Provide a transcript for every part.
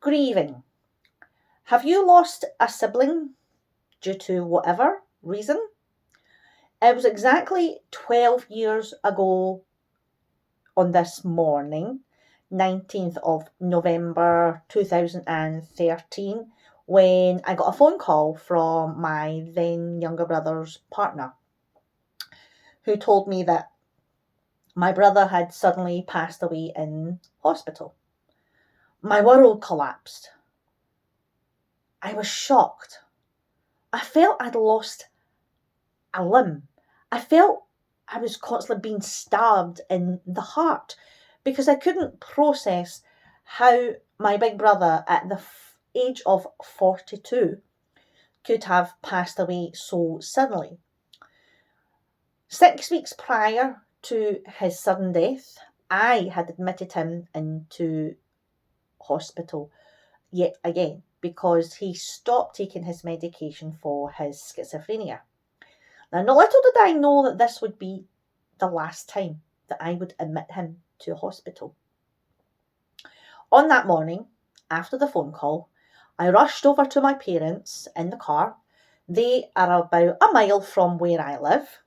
Grieving. Have you lost a sibling due to whatever reason? It was exactly 12 years ago on this morning, 19th of November 2013, when I got a phone call from my then younger brother's partner, who told me that my brother had suddenly passed away in hospital. My world collapsed. I was shocked. I felt I'd lost a limb. I felt I was constantly being stabbed in the heart because I couldn't process how my big brother at the age of 42 could have passed away so suddenly. 6 weeks prior to his sudden death, I had admitted him into hospital yet again because he stopped taking his medication for his schizophrenia. Now, not little did I know that this would be the last time that I would admit him to hospital. On that morning, after the phone call, I rushed over to my parents in the car. They are about a mile from where I live.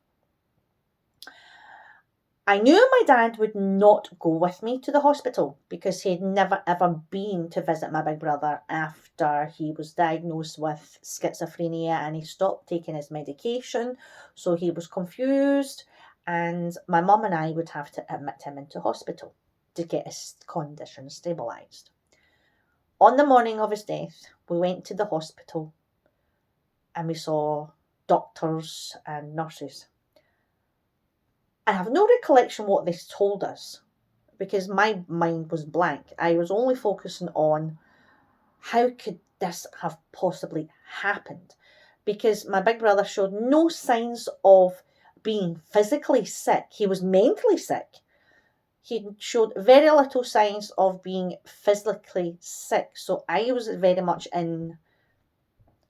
I knew my dad would not go with me to the hospital because he had never ever been to visit my big brother after he was diagnosed with schizophrenia and he stopped taking his medication. So he was confused and my mum and I would have to admit him into hospital to get his condition stabilised. On the morning of his death, we went to the hospital and we saw doctors and nurses. I have no recollection what they told us because my mind was blank. I was only focusing on how could this have possibly happened, because my big brother showed no signs of being physically sick. He was mentally sick. He showed very little signs of being physically sick. So I was very much in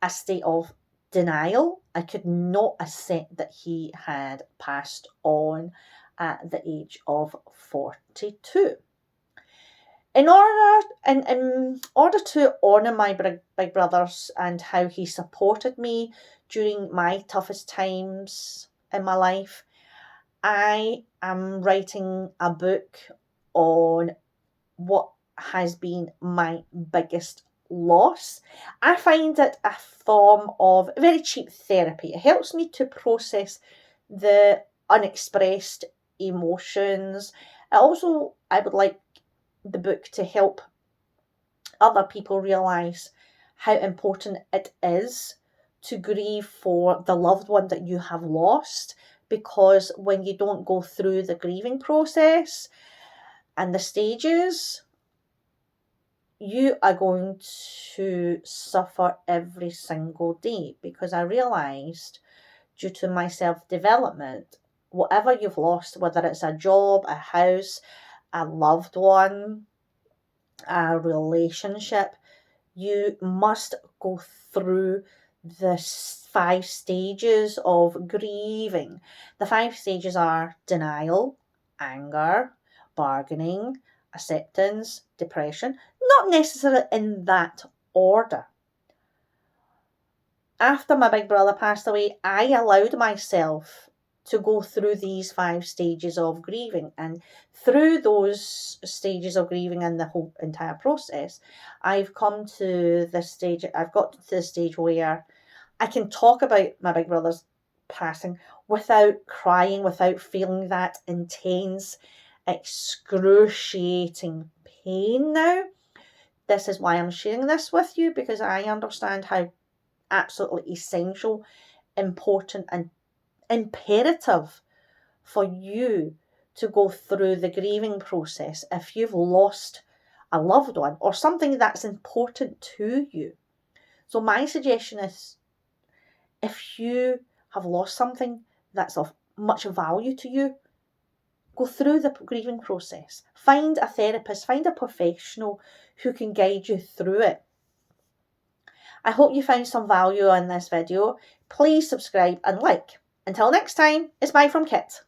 a state of denial. I could not accept that he had passed on at the age of 42. In order to honour my big brothers and how he supported me during my toughest times in my life, I am writing a book on what has been my biggest loss. I find it a form of very cheap therapy. It helps me to process the unexpressed emotions. I would like the book to help other people realise how important it is to grieve for the loved one that you have lost, because when you don't go through the grieving process and the stages, you are going to suffer every single day. Because I realised, due to my self-development, whatever you've lost, whether it's a job, a house, a loved one, a relationship, you must go through the 5 stages of grieving. The 5 stages are denial, anger, bargaining, acceptance, depression, not necessarily in that order. After my big brother passed away, I allowed myself to go through these 5 stages of grieving, and through those stages of grieving and the whole entire process, I've got to the stage where I can talk about my big brother's passing without crying, without feeling that intense, excruciating pain now. This is why I'm sharing this with you, because I understand how absolutely essential, important and imperative for you to go through the grieving process if you've lost a loved one or something that's important to you. So my suggestion is, if you have lost something that's of much value to you, go through the grieving process. Find a therapist, find a professional who can guide you through it. I hope you found some value in this video. Please subscribe and like. Until next time, it's bye from Kit.